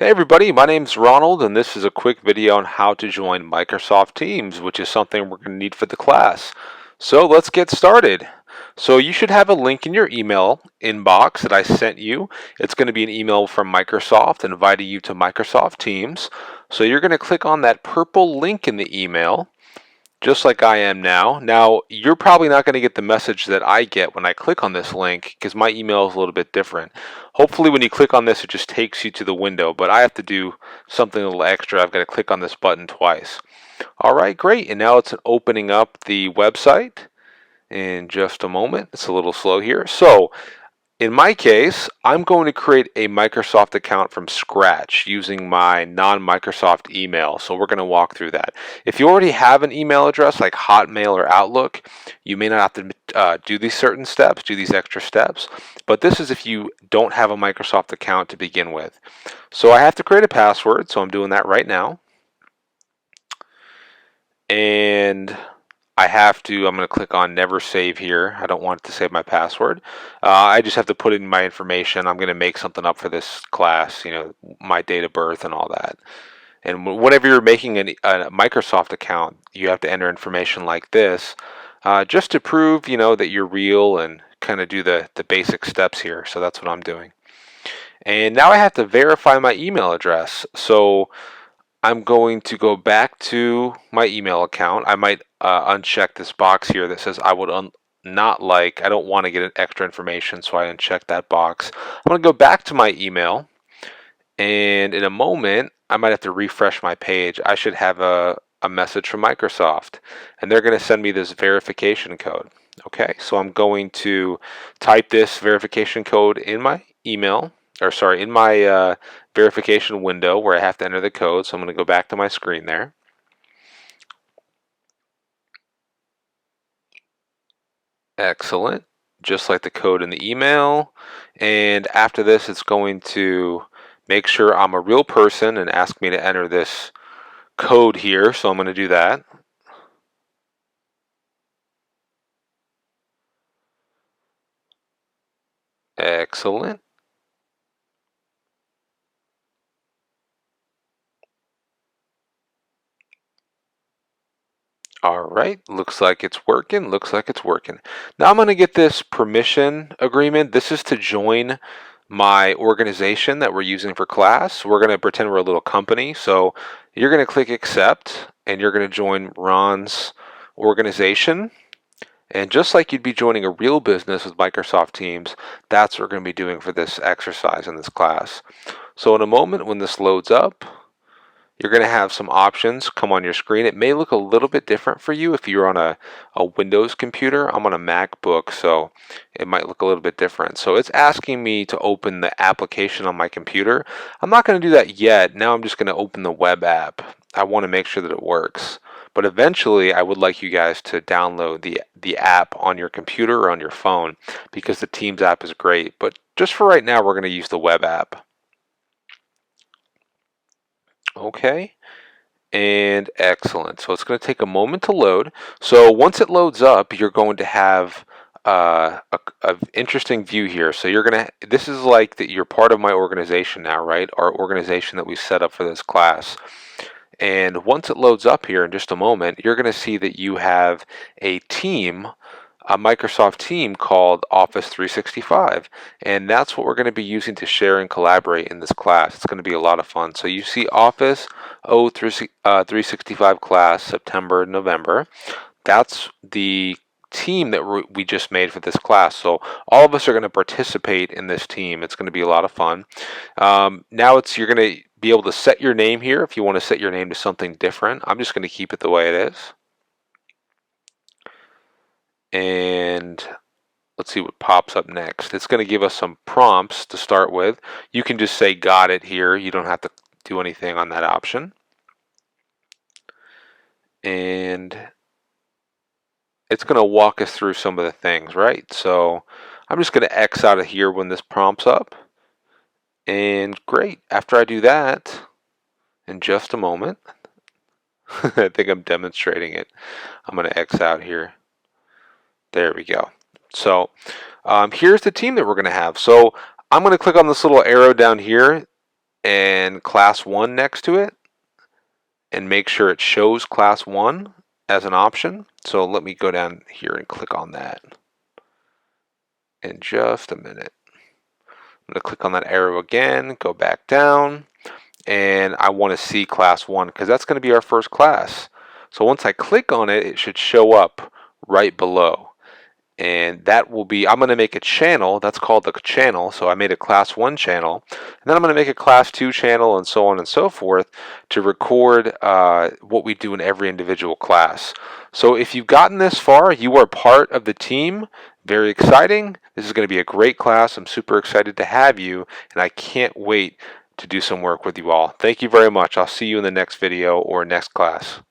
Hey everybody, my name's Ronald and this is a quick video on how to join Microsoft Teams, which is something we're going to need for the class. So let's get started. So you should have a link in your email inbox that I sent you. It's going to be an email from Microsoft inviting you to Microsoft Teams. So you're going to click on that purple link in the email, just like I am now. Now, you're probably not going to get the message that I get when I click on this link because my email is a little bit different. Hopefully when you click on this, it just takes you to the window, but I have to do something a little extra. I've got to click on this button twice. All right, great. And now it's opening up the website in just a moment. It's a little slow here. So in my case, I'm going to create a Microsoft account from scratch using my non-Microsoft email. So we're going to walk through that. If you already have an email address like Hotmail or Outlook, you may not have to do these certain steps, do these extra steps. But this is if you don't have a Microsoft account to begin with. So I have to create a password, so I'm doing that right now. And I'm going to click on never save here. I don't want it to save my password. I just have to put in my information. I'm going to make something up for this class, my date of birth and all that. And whenever you're making a Microsoft account, you have to enter information like this just to prove, that you're real and kind of do the basic steps here. So that's what I'm doing. And now I have to verify my email address. So I'm going to go back to my email account. I might uncheck this box here that says I would I don't want to get an extra information, so I uncheck that box. I'm going to go back to my email, and in a moment, I might have to refresh my page. I should have a message from Microsoft, and they're going to send me this verification code. Okay, so I'm going to type this verification code in my email, or sorry, in my verification window where I have to enter the code. So I'm going to go back to my screen there. Excellent. Just like the code in the email. And after this, it's going to make sure I'm a real person and ask me to enter this code here. So I'm going to do that. Excellent. All right, looks like it's working. Looks like it's working. Now I'm going to get this permission agreement. This is to join my organization that we're using for class. We're going to pretend we're a little company. So you're going to click accept and you're going to join Ron's organization. And just like you'd be joining a real business with Microsoft Teams, that's what we're going to be doing for this exercise in this class. So in a moment when this loads up, you're going to have some options come on your screen. It may look a little bit different for you if you're on a Windows computer. I'm on a MacBook, so it might look a little bit different. So it's asking me to open the application on my computer. I'm not going to do that yet. Now I'm just going to open the web app. I want to make sure that it works. But eventually, I would like you guys to download the app on your computer or on your phone because the Teams app is great. But just for right now, we're going to use the web app. Okay. And excellent. So it's going to take a moment to load. So once it loads up, you're going to have a interesting view here. So this is like that you're part of my organization now, right? Our organization that we set up for this class. And once it loads up here in just a moment, you're going to see that you have a team, a Microsoft team called Office 365. And that's what we're going to be using to share and collaborate in this class. It's going to be a lot of fun. So you see Office 365 class, September, November. That's the team that we just made for this class. So all of us are going to participate in this team. It's going to be a lot of fun. Now you're going to be able to set your name here if you want to set your name to something different. I'm just going to keep it the way it is. And let's see what pops up next. It's going to give us some prompts to start with. You can just say got it here. You don't have to do anything on that option. And it's going to walk us through some of the things, right? So I'm just going to X out of here when this prompts up. And great, after I do that, in just a moment, I think I'm demonstrating it. I'm going to X out here. There we go. So here's the team that we're going to have. So I'm going to click on this little arrow down here and class 1 next to it, and make sure it shows class 1 as an option. So let me go down here and click on that in just a minute. I'm going to click on that arrow again, go back down, and I want to see class 1 because that's going to be our first class. So once I click on it, it should show up right below. And that will be, I'm going to make a channel, that's called the channel, so I made a class 1 channel, and then I'm going to make a class 2 channel, and so on and so forth, to record what we do in every individual class. So if you've gotten this far, you are part of the team. Very exciting. This is going to be a great class. I'm super excited to have you, and I can't wait to do some work with you all. Thank you very much. I'll see you in the next video or next class.